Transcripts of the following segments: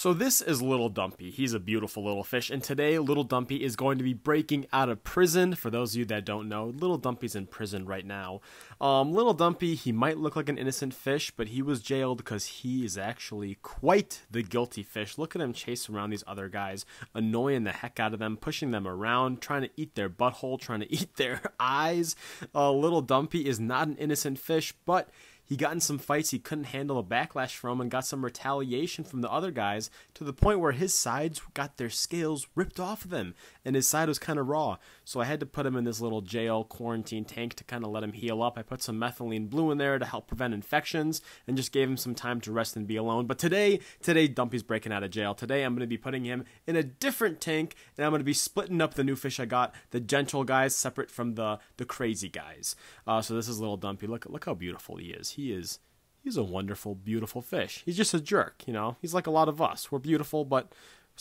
So this is little Dumpy. He's a beautiful little fish, and today little Dumpy is going to be breaking out of prison. For those of you that don't know, little Dumpy's in prison right now. Little Dumpy, he might look like an innocent fish, but he was jailed because he is actually quite the guilty fish. Look at him chase around these other guys, annoying the heck out of them, pushing them around, trying to eat their butthole, trying to eat their eyes. Little Dumpy is not an innocent fish, but he got in some fights he couldn't handle a backlash from and got some retaliation from the other guys to the point where his sides got their scales ripped off of him and his side was kind of raw. So I had to put him in this little jail quarantine tank to kind of let him heal up. I put some methylene blue in there to help prevent infections and just gave him some time to rest and be alone. But today Dumpy's breaking out of jail. Today I'm going to be putting him in a different tank and I'm going to be splitting up the new fish I got, the gentle guys separate from the crazy guys. So this is little Dumpy. Look how beautiful he is. He's a wonderful, beautiful fish. He's just a jerk, you know. He's like a lot of us. We're beautiful, but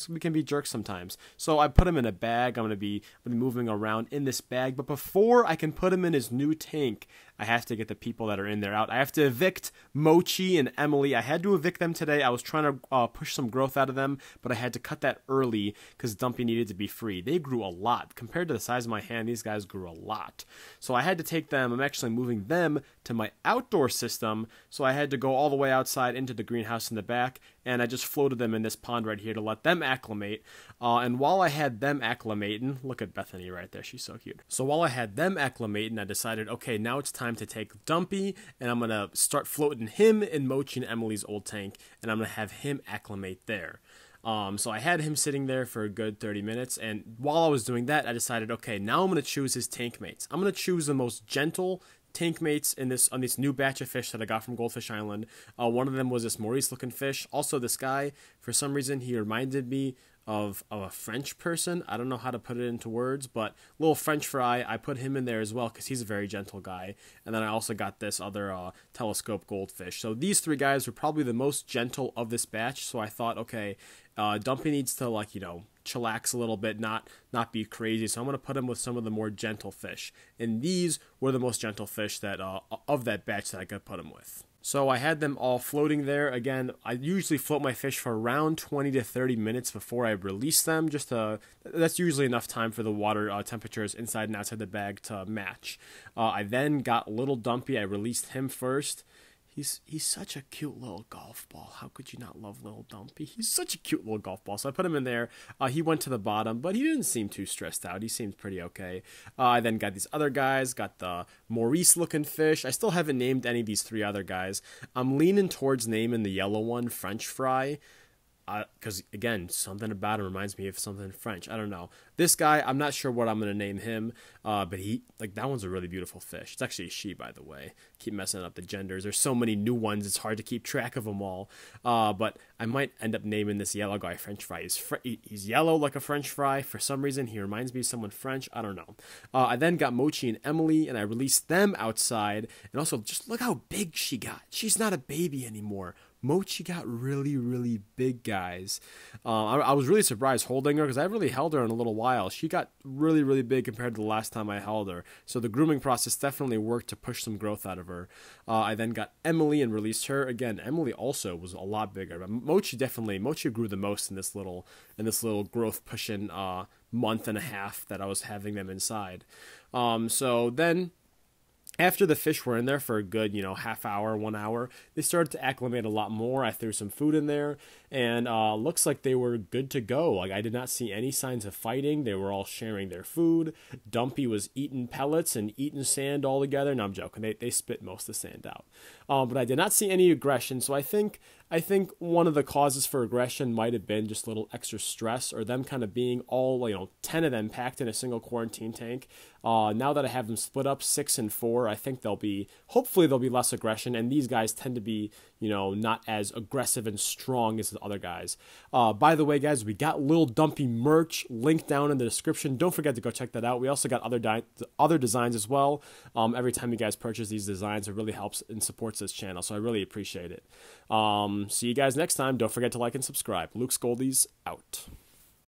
we can be jerks sometimes. So I put him in a bag. I'm gonna be moving around in this bag. But before I can put him in his new tank, I have to get the people that are in there out. I have to evict Mochi and Emily. I had to evict them today. I was trying to push some growth out of them, but I had to cut that early because Dumpy needed to be free. They grew a lot. Compared to the size of my hand, these guys grew a lot. So I had to take them. I'm actually moving them to my outdoor system. So I had to go all the way outside into the greenhouse in the back, and I just floated them in this pond right here to let them acclimate. And while I had them acclimating, look at Bethany right there. She's so cute. So while I had them acclimating, I decided, okay, now it's time to take Dumpy, and I'm going to start floating him in Mochi and Emily's old tank, and I'm going to have him acclimate there. So I had him sitting there for a good 30 minutes, and while I was doing that, I decided, okay, now I'm going to choose his tank mates. I'm going to choose the most gentle tank mates on this new batch of fish that I got from Goldfish Island. One of them was this Maurice looking fish. Also, this guy, for some reason, he reminded me of a French person. I don't know how to put it into words, but little French fry, I put him in there as well because he's a very gentle guy. And then I also got this other telescope goldfish. So these three guys were probably the most gentle of this batch. So I thought, okay, Dumpy needs to, like, you know, chillax a little bit, not be crazy. So I'm going to put him with some of the more gentle fish. And these were the most gentle fish that of that batch that I could put him with. So I had them all floating there. Again, I usually float my fish for around 20 to 30 minutes before I release them. That's usually enough time for the water temperatures inside and outside the bag to match. I then got little Dumpy. I released him first. He's such a cute little golf ball. How could you not love little Dumpy? He's such a cute little golf ball. So I put him in there. He went to the bottom, but he didn't seem too stressed out. He seemed pretty okay. I then got these other guys. Got the Maurice-looking fish. I still haven't named any of these three other guys. I'm leaning towards naming the yellow one French fry. Because, again, something about him reminds me of something French. I don't know. This guy, I'm not sure what I'm going to name him, but that one's a really beautiful fish. It's actually a she, by the way. Keep messing up the genders. There's so many new ones, it's hard to keep track of them all. But I might end up naming this yellow guy French fry. He's yellow like a French fry. For some reason, he reminds me of someone French. I don't know. I then got Mochi and Emily, and I released them outside. And also, just look how big she got. She's not a baby anymore. Mochi got really, really big, guys. I was really surprised holding her because I haven't really held her in a little while. She got really, really big compared to the last time I held her. So the grooming process definitely worked to push some growth out of her. I then got Emily and released her. Again, Emily also was a lot bigger. But Mochi grew the most in this little growth pushing month and a half that I was having them inside. So then, after the fish were in there for a good, half hour, 1 hour, they started to acclimate a lot more. I threw some food in there, and looks like they were good to go. Like, I did not see any signs of fighting. They were all sharing their food. Dumpy was eating pellets and eating sand all together. No, I'm joking. They spit most of the sand out. But I did not see any aggression, so I think one of the causes for aggression might have been just a little extra stress or them kind of being all, 10 of them packed in a single quarantine tank. Now that I have them split up 6 and 4, I think hopefully there'll be less aggression, and these guys tend to be, not as aggressive and strong as the other guys. By the way, guys, we got Little Dumpy merch, link down in the description. Don't forget to go check that out. We also got other designs as well. Every time you guys purchase these designs, it really helps and supports this channel, so I really appreciate it. See you guys next time. Don't forget to like and subscribe. Luke's Goldies out.